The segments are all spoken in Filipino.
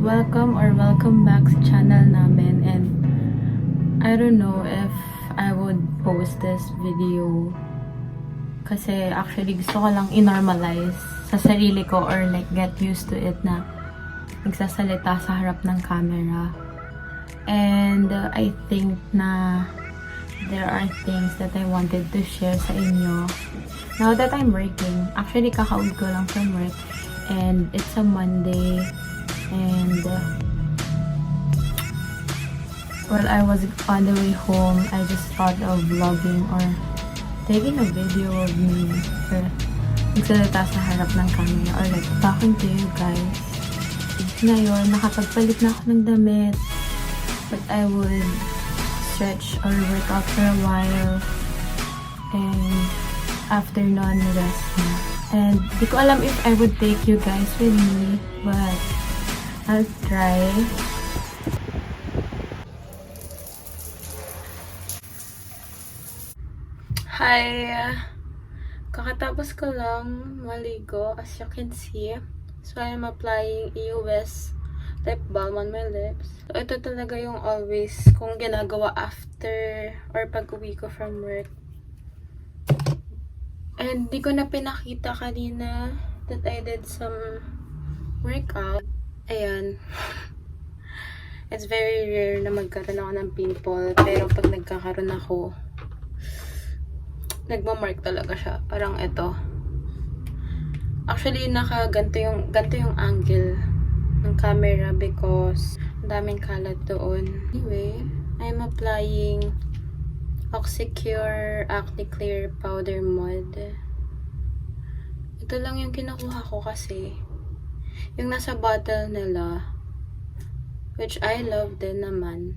welcome back sa channel namin, and I don't know if I would post this video kasi actually gusto ko lang i-normalize sa sarili ko or like get used to it na nagsasalita sa harap ng camera. And I think na there are things that I wanted to share sa inyo now that I'm working. Actually, kakauwi ko lang from work and it's a Monday. And while I was on the way home, I just thought of vlogging or taking a video of me nagsalita sa harap ng camera or like talking to you guys. Ngayon, nakapagpalit na ako ng damit, but I would stretch or work out for a while and after nun, rest na. And di ko alam if I would take you guys with me, but I'll try. Hi! Kakatapos ko lang maligo, as you can see. So, I'm applying EUS lip balm on my lips. So, ito talaga yung always kong ginagawa after or pag-uwi ko from work. And di ko na pinakita kanina that I did some workout. Ayan. It's very rare na magkaroon ako ng pimple. Pero pag nagkakaroon ako, nagmamark talaga siya. Parang ito. Actually, ganto yung angle ng camera because ang daming kalat doon. Anyway, I'm applying Oxycure Acne Clear Powder Mud. Ito lang yung kinukuha ko kasi yung nasa bottle nila, which I love din naman.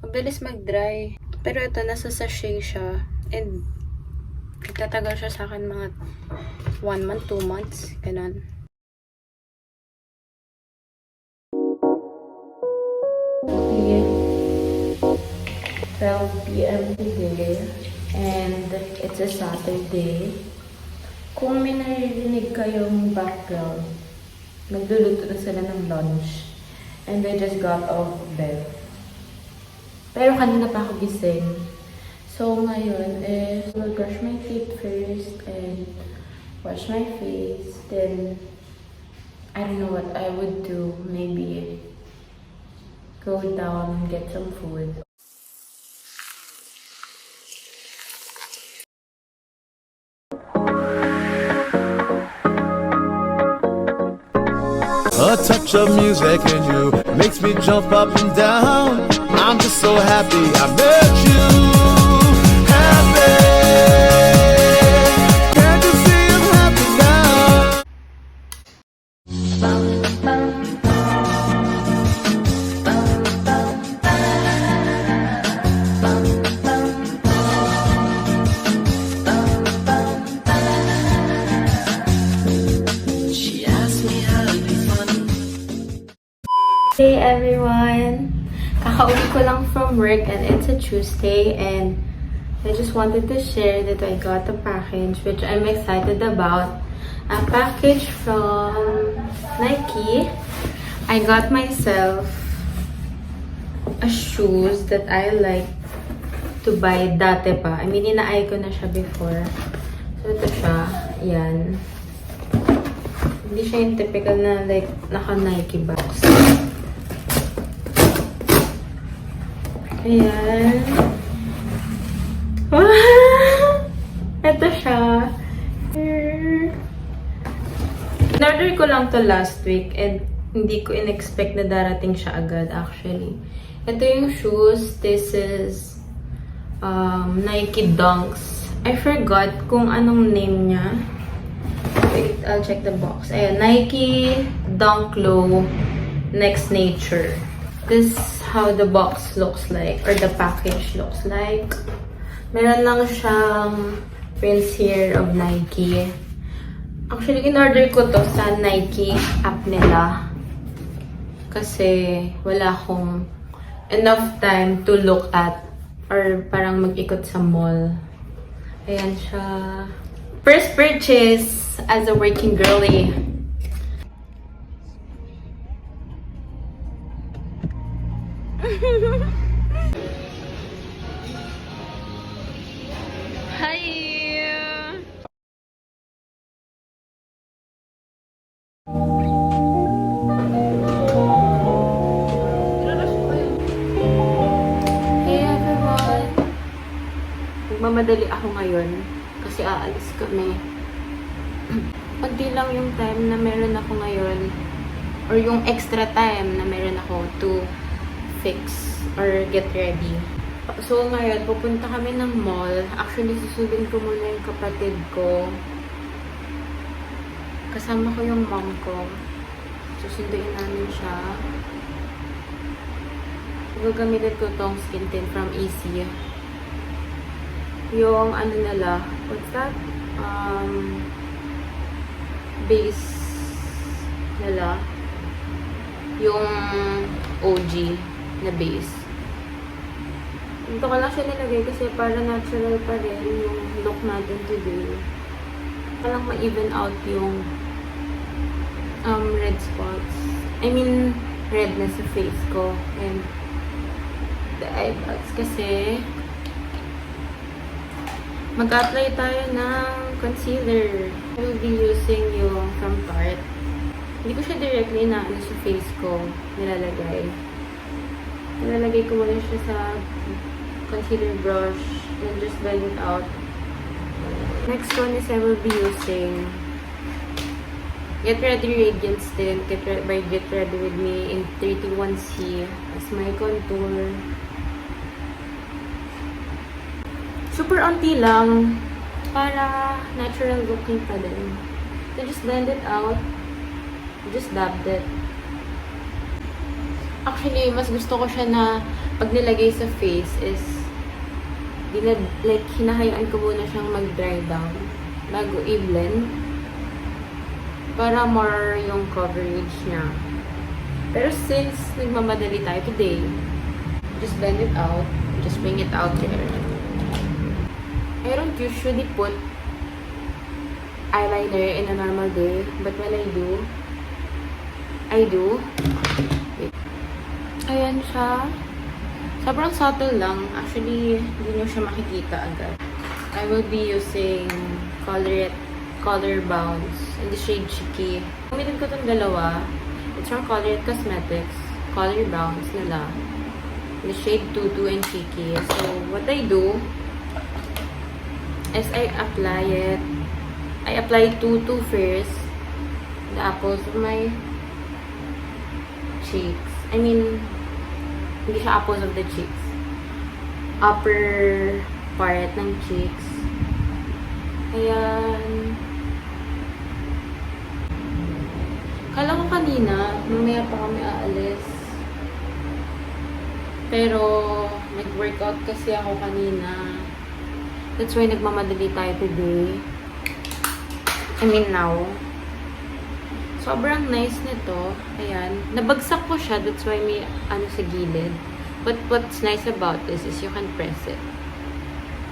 Mabilis mag-dry. Pero ito, nasa sachet siya. And nagtatagal siya sa akin mga 1 month, 2 months. Ganon. Okay. 12 PM today. And it's a Saturday. Kung may naririnig kayong background, nagluluto na sila ng lunch. And I just got off of bed. Pero kanina pa ako gising. So ngayon is I'll brush my teeth first and wash my face. Then I don't know what I would do. Maybe go down and get some food. A touch of music in you makes me jump up and down. I'm just so happy I met you. Happy. Can't you see I'm happy now? Hey everyone! Kakauwi ko lang from work and it's a Tuesday and I just wanted to share that I got a package which I'm excited about. A package from Nike. I got myself a shoes that I like to buy dati pa. I mean, ina-eye ko na siya before. So ito siya. Yan. Hindi siya yung typical na like naka-Nike box. Ayan. Ito siya. In-order ko lang to last week and hindi ko in-expect na darating siya agad actually. Ito yung shoes. This is Nike Dunks. I forgot kung anong name niya. Wait, I'll check the box. Ayan, Nike Dunk Low Next Nature. This is how the box looks like, or the package looks like. Meron lang siyang prints here of Nike. Actually, in-order ko to sa Nike app nila. Kasi wala akong enough time to look at or parang mag-ikot sa mall. Ayan siya. First purchase as a working girly. Hi! Hey everyone! Nagmamadali ako ngayon kasi aalis kami. Kunti lang yung time na meron ako ngayon or yung extra time na meron ako to fix or get ready. So ngayon, pupunta kami ng mall. Actually, susubin ko muna yung kapatid ko. Kasama ko yung mom ko. Susunduin namin siya. Gagamitin ko tong skin tint from EC. Yung ano nila, what's that? Base nila. Yung OG na base. Dito ko lang siya nilagay kasi para natural pa rin yung look natin today. Parang ma-even out yung red spots. I mean, redness sa face ko. And the eyebags kasi mag-apply tayo ng concealer. I will be using yung from Tarte. Hindi ko siya directly inaano sa face ko. Nilalagay ko muna siya sa concealer brush and just blend it out. Next one is I will be using Get Ready Radiance Tint by Get Ready With Me in 31C as my contour. Super onti lang para natural looking pa din. So just blend it out. Just dabbed it. Actually, mas gusto ko siya na pag nilagay sa face is hinahayaan ko muna siyang mag-dry down bago i-blend para more yung coverage niya. Pero since nagmamadali tayo today, just blend it out, just bring it out there. I don't usually put eyeliner in a normal day, but when I do. Wait. Ayan siya. Sobrang subtle lang. Actually, hindi nyo siya makikita agad. I will be using Color Bounce in the shade Cheeky. Gamitin ko itong dalawa. It's from Color Cosmetics. Color Bounce nila. In the shade Tutu and Cheeky. So, what I do is I apply Tutu first. The apples of my cheeks. I mean, hindi siya apples of the cheeks. Upper part ng cheeks. Ayan. Kala ko kanina, mamaya pa kami aalis. Pero, nag-workout kasi ako kanina. That's why nagmamadali tayo today. I mean now. Sobrang nice nito. Ayan. Nabagsak ko siya. That's why may ano sa gilid. But what's nice about this is you can press it.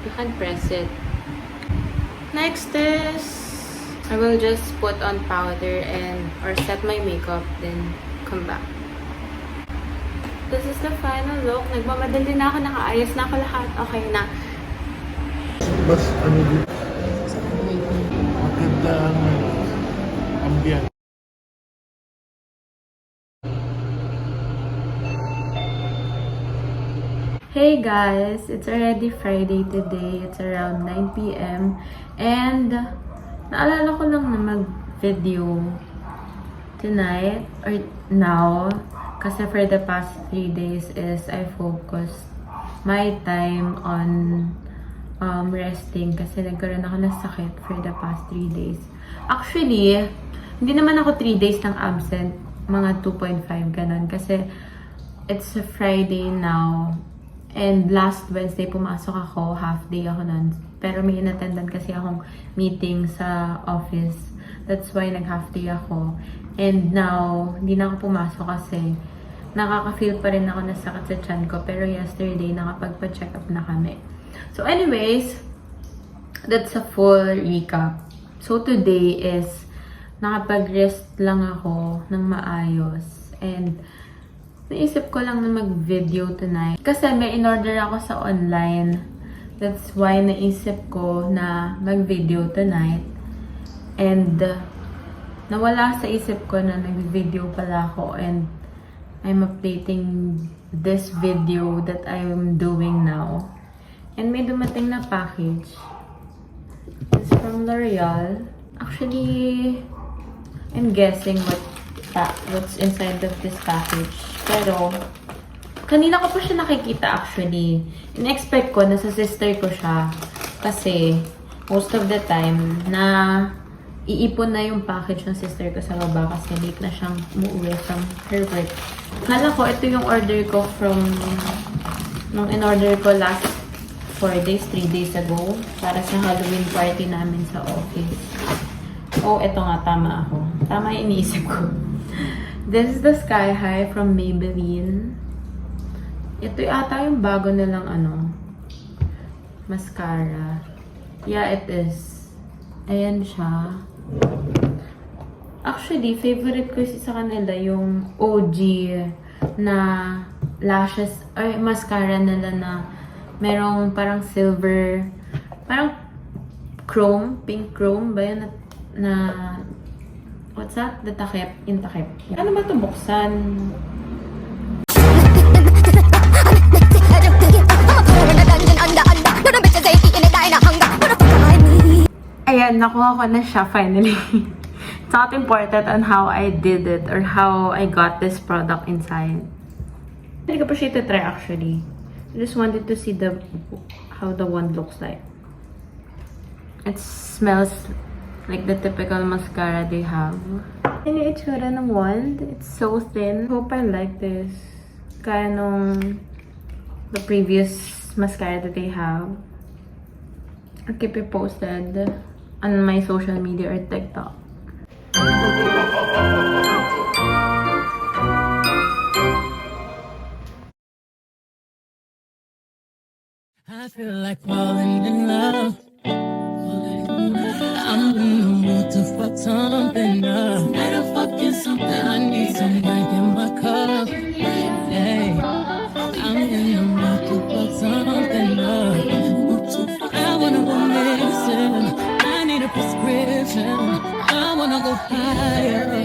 You can press it. Next is I will just put on powder or set my makeup then come back. This is the final look. Nagmamadali na ako. Nakaayos na ako lahat. Okay na. Mas ano dito? Maganda ang ambient. Hey guys, it's already Friday today. It's around 9 p.m. And naalala ko lang na mag-video tonight or now kasi for the past 3 days is I focused my time on resting kasi nagkaroon ako ng sakit for the past 3 days. Actually, hindi naman ako 3 days ng absent, mga 2.5 ganun kasi it's a Friday now. And last Wednesday, pumasok ako. Half day ako nun. Pero may inattendan kasi akong meeting sa office. That's why nag-half day ako. And now, hindi na ako pumasok kasi nakaka-feel pa rin ako na sakit sa tiyan ko. Pero yesterday, nakapagpa-check up na kami. So anyways, that's a full recap. So today is nakapag-rest lang ako ng maayos. And Naisip ko lang na mag-video tonight. Kasi may in-order ako sa online. That's why naisip ko na mag-video tonight. And nawala sa isip ko na nag-video pala ako. And I'm updating this video that I'm doing now. And may dumating na package. It's from L'Oreal. Actually, I'm guessing what's inside of this package. Pero, kanina ko pa siya nakikita actually. In-expect ko na sa sister ko siya. Kasi, most of the time, na iipon na yung package ng sister ko sa baba kasi late na siyang umuwi from her work. Kala ko, ito yung order ko from nung in-order ko last 3 days ago para sa Halloween party namin sa office. Oh, eto nga, tama ako. Tama yung iniisip ko. This is the Sky High from Maybelline. Ito ata yung bago nilang mascara. Yeah, it is. Ayan siya. Actually, favorite ko sa kanila yung OG na lashes, or mascara nila na merong parang silver, parang chrome, pink chrome ba yun na what's that? The takip, yung takip. Ano ba ito buksan? Ayan, nakuha ko na siya finally. It's not important on how I did it or how I got this product inside. Hindi ko pa siya try actually. I just wanted to see how the wand looks like. It smells like the typical mascara they have. Yan yung itsura ng wand. It's so thin. Hope I like this. Kaya nung the previous mascara that they have. I'll keep it posted on my social media or TikTok. I feel like falling in love. I'm in the mood to fuck something up. Tonight I'm fucking something. I need some drink in my cup. Hey, I'm in the mood to fuck something up. I wanna go missing. I need a prescription. I wanna go higher.